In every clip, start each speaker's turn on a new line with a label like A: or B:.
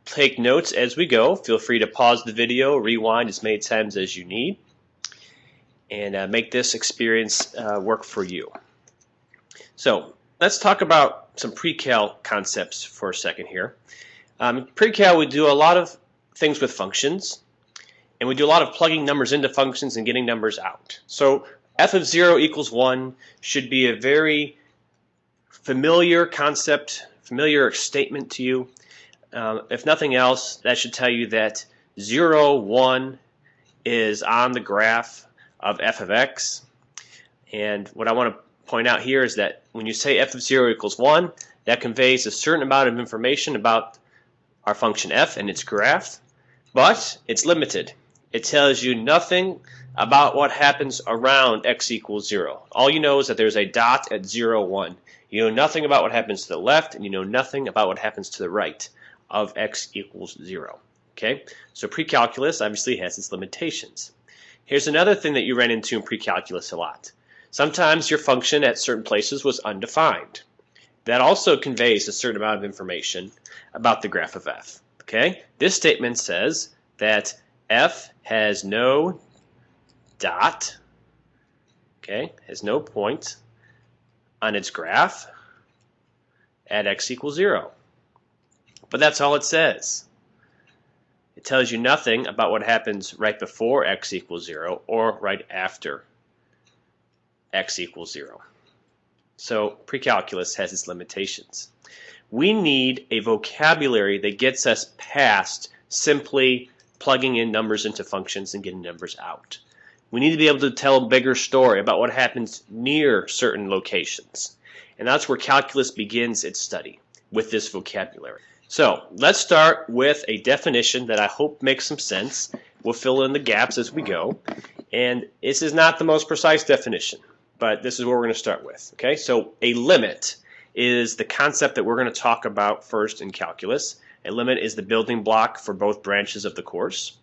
A: Take notes as we go. Feel free to pause the video, rewind as many times as you need, and make this experience work for you. So let's talk about some pre-cal concepts for a second here. Pre-cal, we do a lot of things with functions, and we do a lot of plugging numbers into functions and getting numbers out. So f of 0 equals 1 should be a very familiar concept, familiar statement to you. If nothing else, that should tell you that 0, 1 is on the graph of f of x. And what I want to point out here is that when you say f of 0 equals 1, that conveys a certain amount of information about our function f and its graph, but it's limited. It tells you nothing about what happens around x equals 0. All you know is that there's a dot at 0, 1. You know nothing about what happens to the left, and you know nothing about what happens to the right of x equals 0. Okay, so pre-calculus obviously has its limitations. Here's another thing that you ran into in pre-calculus a lot. Sometimes your function at certain places was undefined. That also conveys a certain amount of information about the graph of f. Okay, this statement says that f has no dot, okay, has no point on its graph at x equals 0. But that's all it says. It tells you nothing about what happens right before x equals 0 or right after x equals 0. So pre-calculus has its limitations. We need a vocabulary that gets us past simply plugging in numbers into functions and getting numbers out. We need to be able to tell a bigger story about what happens near certain locations. And that's where calculus begins its study, with this vocabulary. So let's start with a definition that I hope makes some sense. We'll fill in the gaps as we go. And this is not the most precise definition, but this is what we're going to start with. Okay, so a limit is the concept that we're going to talk about first in calculus. A limit is the building block for both branches of the course.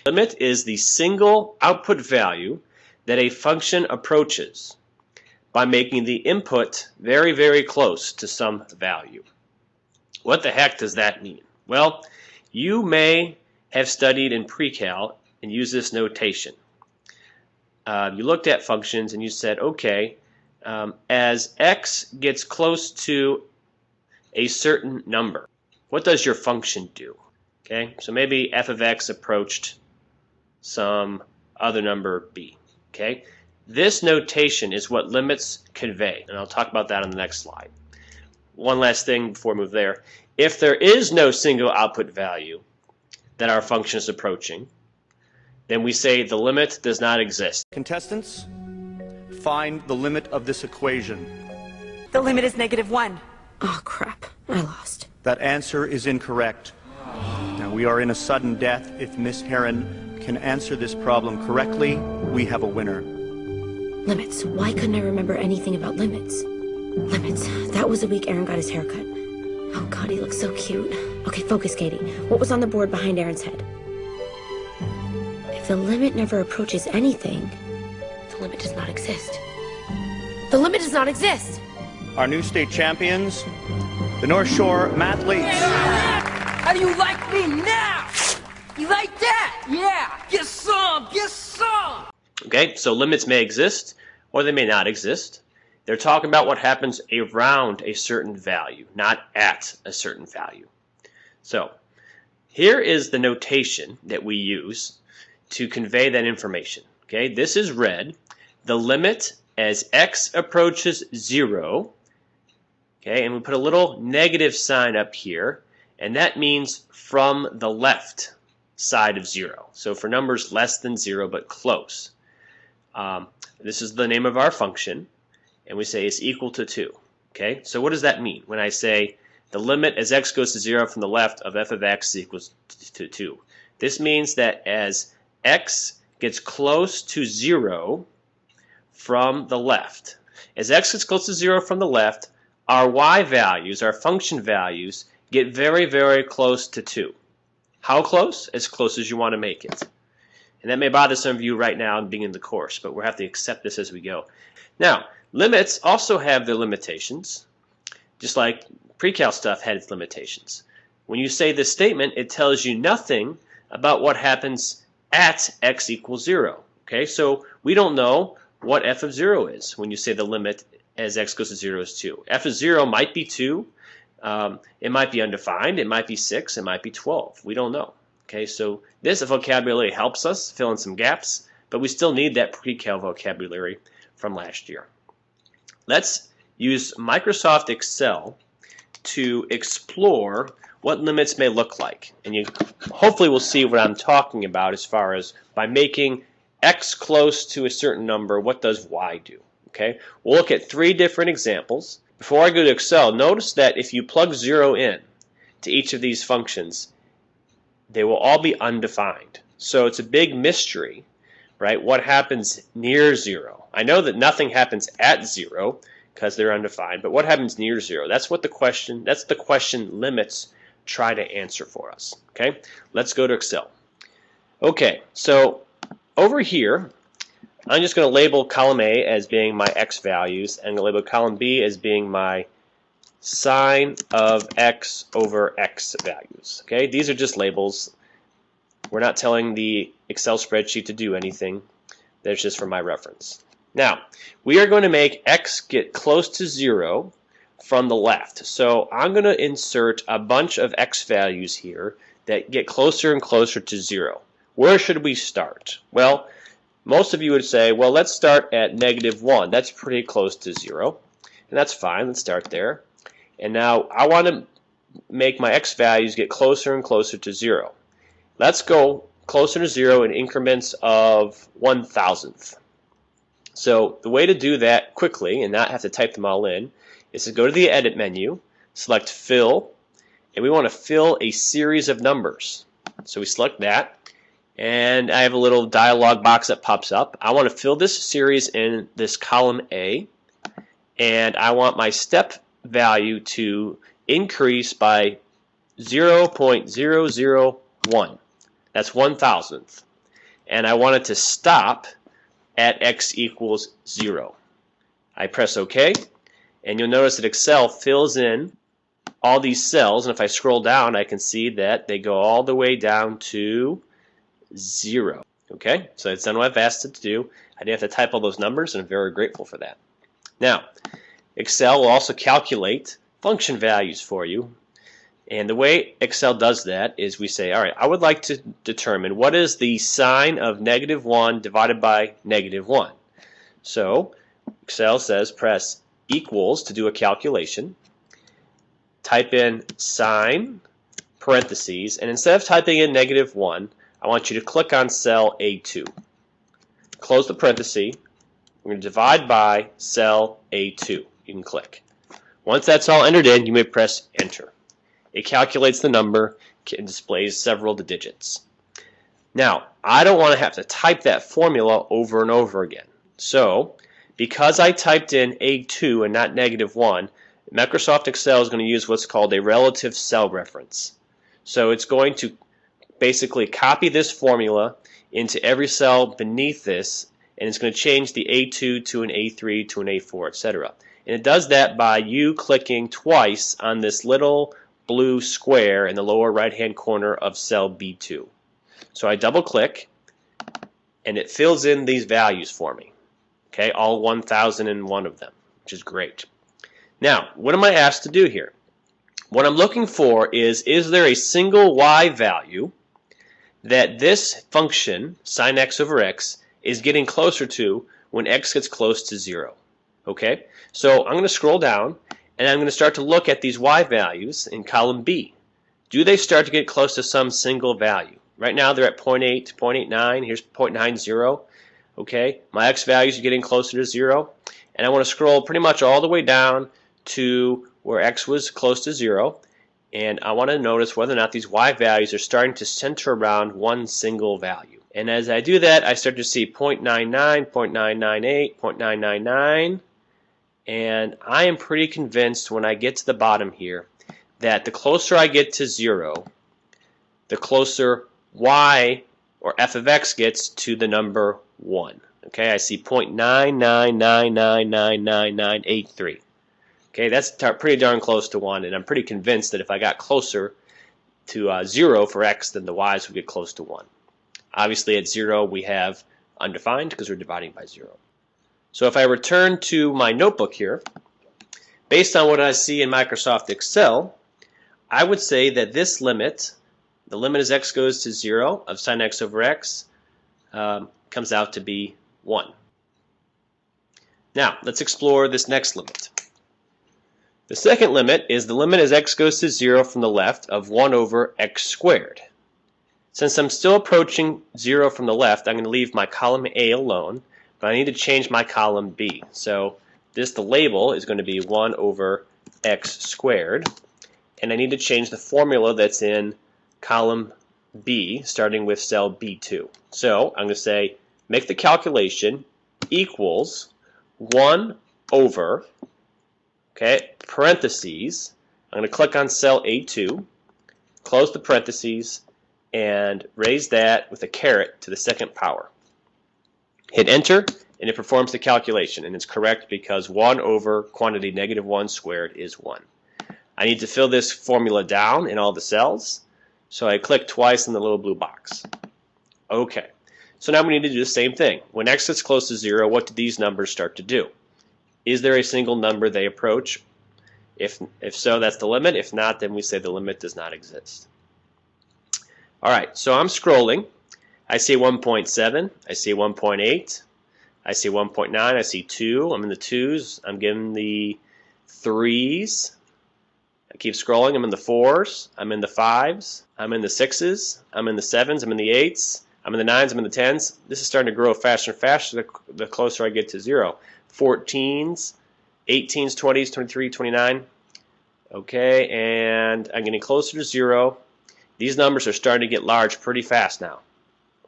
A: Limit is the single output value that a function approaches by making the input very, very close to some value. What the heck does that mean? Well, you may have studied in pre-cal and use this notation. You looked at functions and you said, okay, as x gets close to a certain number, what does your function do? Okay, so maybe f of x approached some other number b. Okay, this notation is what limits convey, and I'll talk about that on the next slide. One last thing before we move there. If there is no single output value that our function is approaching, then we say the limit does not exist.
B: Contestants, find the limit of this equation.
C: The limit is -1. Oh, crap. I lost.
B: That answer is incorrect. Now, we are in a sudden death. If Miss Heron can answer this problem correctly, we have a winner.
D: Limits. Why couldn't I remember anything about limits? Limits. That was the week Aaron got his haircut. Oh, God, he looks so cute. Okay, focus, Katie. What was on the board behind Aaron's head? If the limit never approaches anything, the limit does not exist. The limit does not exist!
B: Our new state champions, the North Shore Mathletes.
E: How do you like me now? You like that? Yeah! Get some! Get some!
A: Okay, so limits may exist or they may not exist. They're talking about what happens around a certain value, not at a certain value. So here is the notation that we use to convey that information. Okay, this is red. The limit as x approaches 0. Okay, and we put a little negative sign up here, and that means from the left side of 0. So for numbers less than 0 but close. This is the name of our function, and we say it's equal to 2. Okay, so what does that mean when I say the limit as x goes to 0 from the left of f of x equals to 2? This means that as x gets close to 0 from the left, as x gets close to 0 from the left, our y values, our function values, get very, very close to 2. How close? As close as you want to make it. And that may bother some of you right now in beginning the course, but we'll have to accept this as we go. Now, limits also have their limitations, just like pre-cal stuff had its limitations. When you say this statement, it tells you nothing about what happens at x equals 0. Okay, so we don't know what f of 0 is when you say the limit as x goes to 0 is 2. F of 0 might be 2. It might be undefined. It might be 6. It might be 12. We don't know. Okay, so this vocabulary helps us fill in some gaps, but we still need that pre-cal vocabulary from last year. Let's use Microsoft Excel to explore what limits may look like. And you hopefully will see what I'm talking about as far as by making x close to a certain number, what does y do? Okay, we'll look at 3 different examples. Before I go to Excel, notice that if you plug 0 in to each of these functions, they will all be undefined. So it's a big mystery, right? What happens near 0? I know that nothing happens at 0 because they're undefined, but what happens near 0? That's the question limits try to answer for us. Okay, let's go to Excel. Okay, so over here, I'm just going to label column A as being my x values, and I'm going to label column B as being my sine of x over x values. Okay, these are just labels. We're not telling the Excel spreadsheet to do anything. That's just for my reference. Now, we are going to make x get close to 0 from the left. So I'm going to insert a bunch of x values here that get closer and closer to 0. Where should we start? Well, most of you would say, well, let's start at -1. That's pretty close to 0. And that's fine. Let's start there. And now I want to make my x values get closer and closer to 0. Let's go closer to 0 in increments of 1,000th. So the way to do that quickly and not have to type them all in is to go to the Edit menu, select Fill, and we want to fill a series of numbers. So we select that, and I have a little dialog box that pops up. I want to fill this series in this column A, and I want my step value to increase by 0.001. That's 1,000th. And I want it to stop at x equals 0. I press OK, and you'll notice that Excel fills in all these cells, and if I scroll down, I can see that they go all the way down to 0. Okay, so it's done what I've asked it to do. I didn't have to type all those numbers, and I'm very grateful for that. Now, Excel will also calculate function values for you. And the way Excel does that is we say, all right, I would like to determine what is the sine of -1 divided by -1. So Excel says press equals to do a calculation. Type in sine, parentheses, and instead of typing in -1, I want you to click on cell A2. Close the parenthesis. We're going to divide by cell A2. You can click. Once that's all entered in, you may press enter. It calculates the number and displays several of the digits. Now, I don't want to have to type that formula over and over again. So, because I typed in A2 and not -1, Microsoft Excel is going to use what's called a relative cell reference. So it's going to basically copy this formula into every cell beneath this, and it's going to change the A2 to an A3 to an A4, etc. And it does that by you clicking twice on this little blue square in the lower right-hand corner of cell B2. So I double-click, and it fills in these values for me. Okay, all 1,001 of them, which is great. Now, what am I asked to do here? What I'm looking for is there a single y value that this function, sine x over x, is getting closer to when x gets close to 0? Okay, so I'm going to scroll down, and I'm going to start to look at these y values in column B. Do they start to get close to some single value? Right now they're at 0.8, 0.89, here's 0.90. Okay, my x values are getting closer to 0, and I want to scroll pretty much all the way down to where x was close to 0, and I want to notice whether or not these y values are starting to center around one single value. And as I do that, I start to see 0.99, 0.998, 0.999, and I am pretty convinced when I get to the bottom here that the closer I get to 0, the closer y or f of x gets to the number 1. Okay, I see 0.999999983. Okay, that's pretty darn close to 1, and I'm pretty convinced that if I got closer, 0 for x, then the y's will get close to 1. Obviously at 0 we have undefined because we're dividing by 0. So if I return to my notebook here, based on what I see in Microsoft Excel, I would say that this limit, the limit as x goes to 0 of sin x over x, comes out to be 1. Now, let's explore this next limit. The second limit is the limit as x goes to 0 from the left of 1 over x squared. Since I'm still approaching 0 from the left, I'm going to leave my column A alone, but I need to change my column B. So the label is going to be 1 over x squared, and I need to change the formula that's in column B, starting with cell B2. So I'm going to say, make the calculation equals 1 over, okay, parentheses. I'm going to click on cell A2, close the parentheses, and raise that with a caret to the second power. Hit enter, and it performs the calculation, and it's correct because 1 over quantity negative 1 squared is 1. I need to fill this formula down in all the cells, so I click twice on the little blue box. Okay, so now we need to do the same thing. When x gets close to 0, what do these numbers start to do? Is there a single number they approach? If so, that's the limit. If not, then we say the limit does not exist. Alright, so I'm scrolling. I see 1.7, I see 1.8, I see 1.9, I see 2, I'm in the 2s, I'm getting the 3s, I keep scrolling, I'm in the 4s, I'm in the 5s, I'm in the 6s, I'm in the 7s, I'm in the 8s, I'm in the 9s, I'm in the 10s. This is starting to grow faster and faster the closer I get to 0. 14s, 18s, 20s, 23, 29. Okay, and I'm getting closer to 0. These numbers are starting to get large pretty fast now.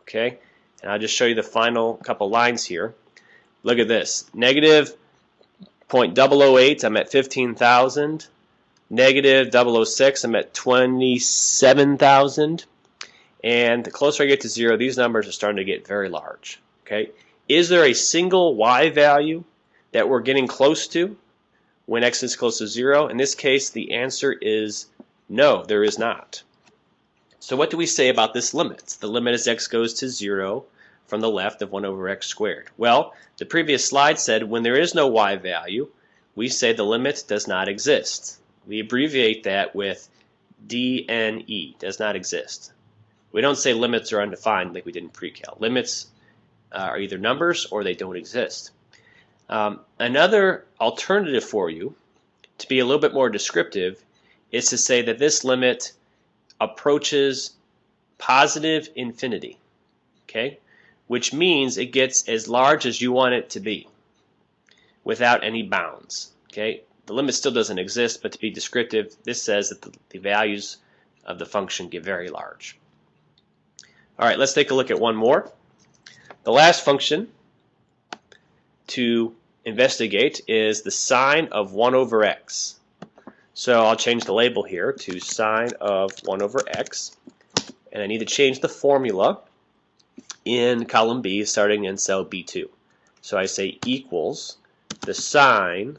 A: Okay, and I'll just show you the final couple lines here. Look at this. Negative 0.008, I'm at 15,000. Negative 006, I'm at 27,000. And the closer I get to 0, these numbers are starting to get very large. Okay, is there a single y value that we're getting close to when x is close to 0? In this case, the answer is no, there is not. So what do we say about this limit? The limit as x goes to 0 from the left of 1 over x squared. Well, the previous slide said when there is no y value, we say the limit does not exist. We abbreviate that with DNE, does not exist. We don't say limits are undefined like we did in pre-cal. Limits are either numbers or they don't exist. Another alternative for you, to be a little bit more descriptive, is to say that this limit approaches positive infinity, okay? Which means it gets as large as you want it to be without any bounds, okay? The limit still doesn't exist, but to be descriptive, this says that the values of the function get very large. All right, let's take a look at one more. The last function to investigate is the sine of 1 over x. So I'll change the label here to sine of 1 over x, and I need to change the formula in column B starting in cell B2. So I say equals the sine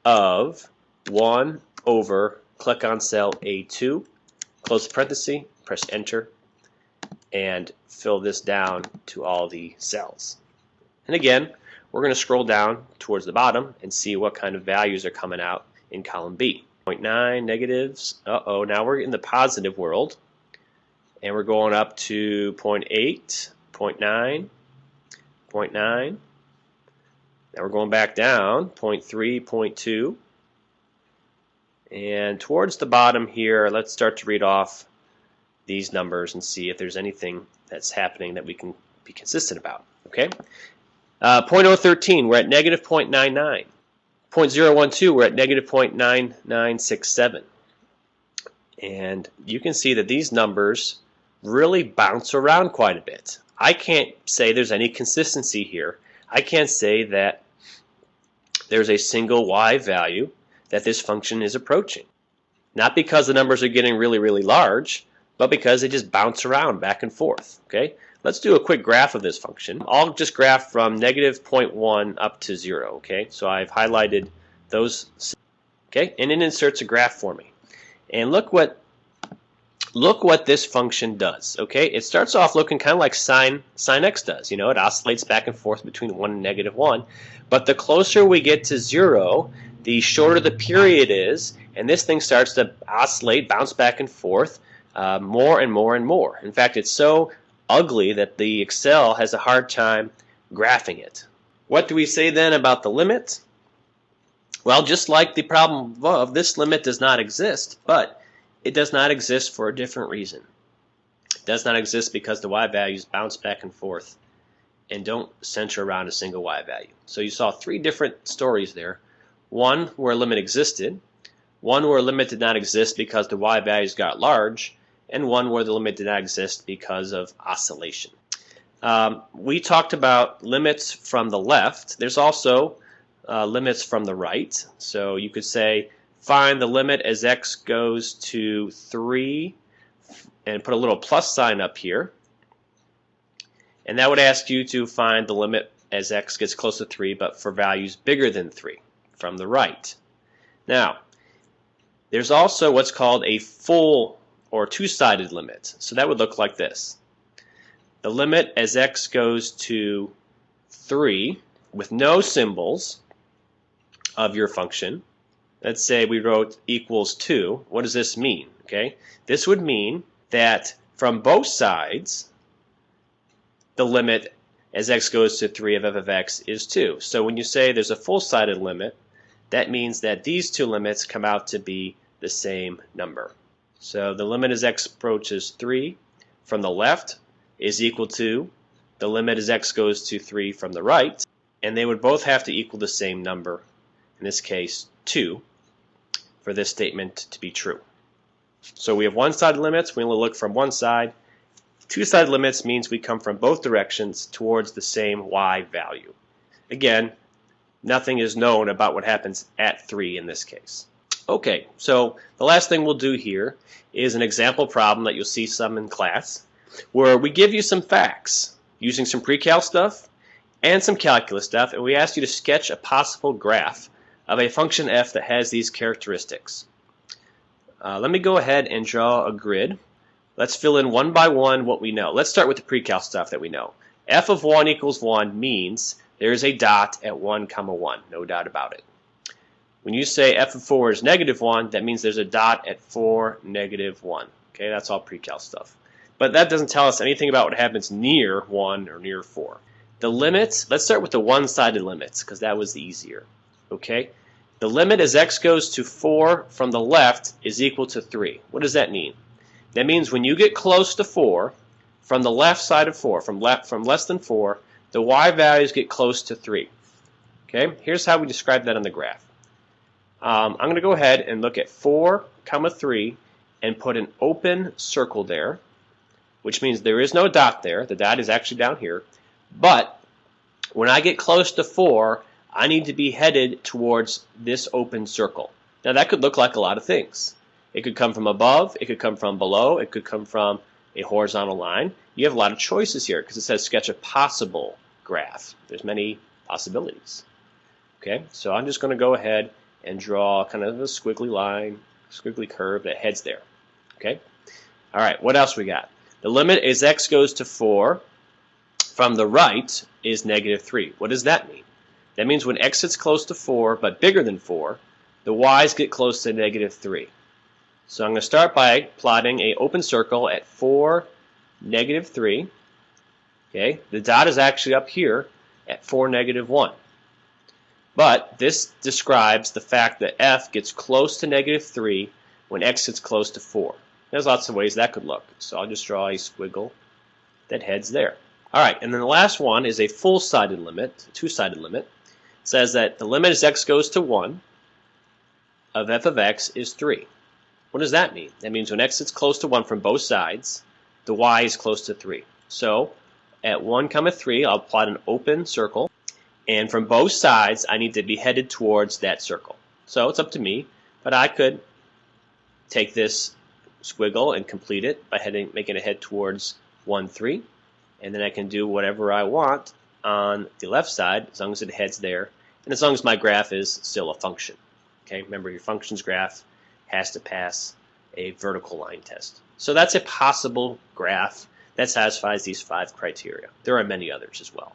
A: of 1 over, click on cell A2, close the parenthesis, press enter, and fill this down to all the cells. And again, we're going to scroll down towards the bottom and see what kind of values are coming out in column B. 0.9 negatives. Uh-oh, now we're in the positive world. And we're going up to 0.8, 0.9, 0.9. Now we're going back down, 0.3, 0.2. And towards the bottom here, let's start to read off these numbers and see if there's anything that's happening that we can be consistent about. Okay? 0.013, we're at negative 0.99. 0.012, we're at negative 0.9967. And you can see that these numbers really bounce around quite a bit. I can't say there's any consistency here. I can't say that there's a single y value that this function is approaching. Not because the numbers are getting really, really large, but because they just bounce around back and forth. Okay? Let's do a quick graph of this function. I'll just graph from negative 0.1 up to 0. Okay, so I've highlighted those. Okay, and it inserts a graph for me. And look what look what this function does. Okay, it starts off looking kind of like sine x does. You know, it oscillates back and forth between 1 and -1. But the closer we get to 0, the shorter the period is, and this thing starts to oscillate, bounce back and forth more and more and more. In fact, it's so ugly that the Excel has a hard time graphing it. What do we say then about the limit? Well, just like the problem above, this limit does not exist, but it does not exist for a different reason. It does not exist because the y values bounce back and forth and don't center around a single y value. So you saw 3 different stories there. One where a limit existed, one where a limit did not exist because the y values got large, and one where the limit did not exist because of oscillation. We talked about limits from the left. There's also limits from the right. So you could say find the limit as x goes to 3 and put a little plus sign up here. And that would ask you to find the limit as x gets close to 3 but for values bigger than 3 from the right. Now, there's also what's called a full or two-sided limit. So that would look like this. The limit as x goes to 3 with no symbols of your function. Let's say we wrote equals 2. What does this mean? Okay, this would mean that from both sides the limit as x goes to 3 of f of x is 2. So when you say there's a full-sided limit, that means that these two limits come out to be the same number. So the limit as x approaches 3 from the left is equal to the limit as x goes to 3 from the right, and they would both have to equal the same number, in this case 2, for this statement to be true. So we have one-sided limits, we only look from one side. Two-sided limits means we come from both directions towards the same y value. Again, nothing is known about what happens at 3 in this case. Okay, so the last thing we'll do here is an example problem that you'll see some in class, where we give you some facts using some pre-cal stuff and some calculus stuff, and we ask you to sketch a possible graph of a function f that has these characteristics. Let me go ahead and draw a grid. Let's fill in one by one what we know. Let's start with the pre-cal stuff that we know. F of 1 equals 1 means there is a dot at 1, 1, no doubt about it. When you say f of 4 is -1, that means there's a dot at 4, -1. Okay, that's all pre-cal stuff. But that doesn't tell us anything about what happens near 1 or near 4. The limits, let's start with the one-sided limits because that was easier. Okay, the limit as x goes to 4 from the left is equal to 3. What does that mean? That means when you get close to 4, from the left side of 4, from less than 4, the y values get close to 3. Okay, here's how we describe that on the graph. I'm going to go ahead and look at 4, 3 and put an open circle there, which means there is no dot there. The dot is actually down here. But when I get close to 4, I need to be headed towards this open circle. Now that could look like a lot of things. It could come from above, it could come from below, it could come from a horizontal line. You have a lot of choices here because it says sketch a possible graph. There's many possibilities. Okay, so I'm just going to go ahead and draw kind of a squiggly line, squiggly curve that heads there. Okay, all right, what else we got? The limit as x goes to 4 from the right is -3. What does that mean? That means when x gets close to 4 but bigger than 4, the y's get close to -3. So I'm going to start by plotting an open circle at 4, -3. Okay, the dot is actually up here at 4, -1. But this describes the fact that f gets close to -3 when x gets close to 4. There's lots of ways that could look. So I'll just draw a squiggle that heads there. All right, and then the last one is a full-sided limit, a two-sided limit. It says that the limit as x goes to 1 of f of x is 3. What does that mean? That means when x is close to 1 from both sides, the y is close to 3. So at 1, 3, I'll plot an open circle, and from both sides, I need to be headed towards that circle. So it's up to me, but I could take this squiggle and complete it by making a head towards 1, 3, and then I can do whatever I want on the left side as long as it heads there, and as long as my graph is still a function. Okay, remember your functions graph has to pass a vertical line test. So that's a possible graph that satisfies these 5 criteria. There are many others as well.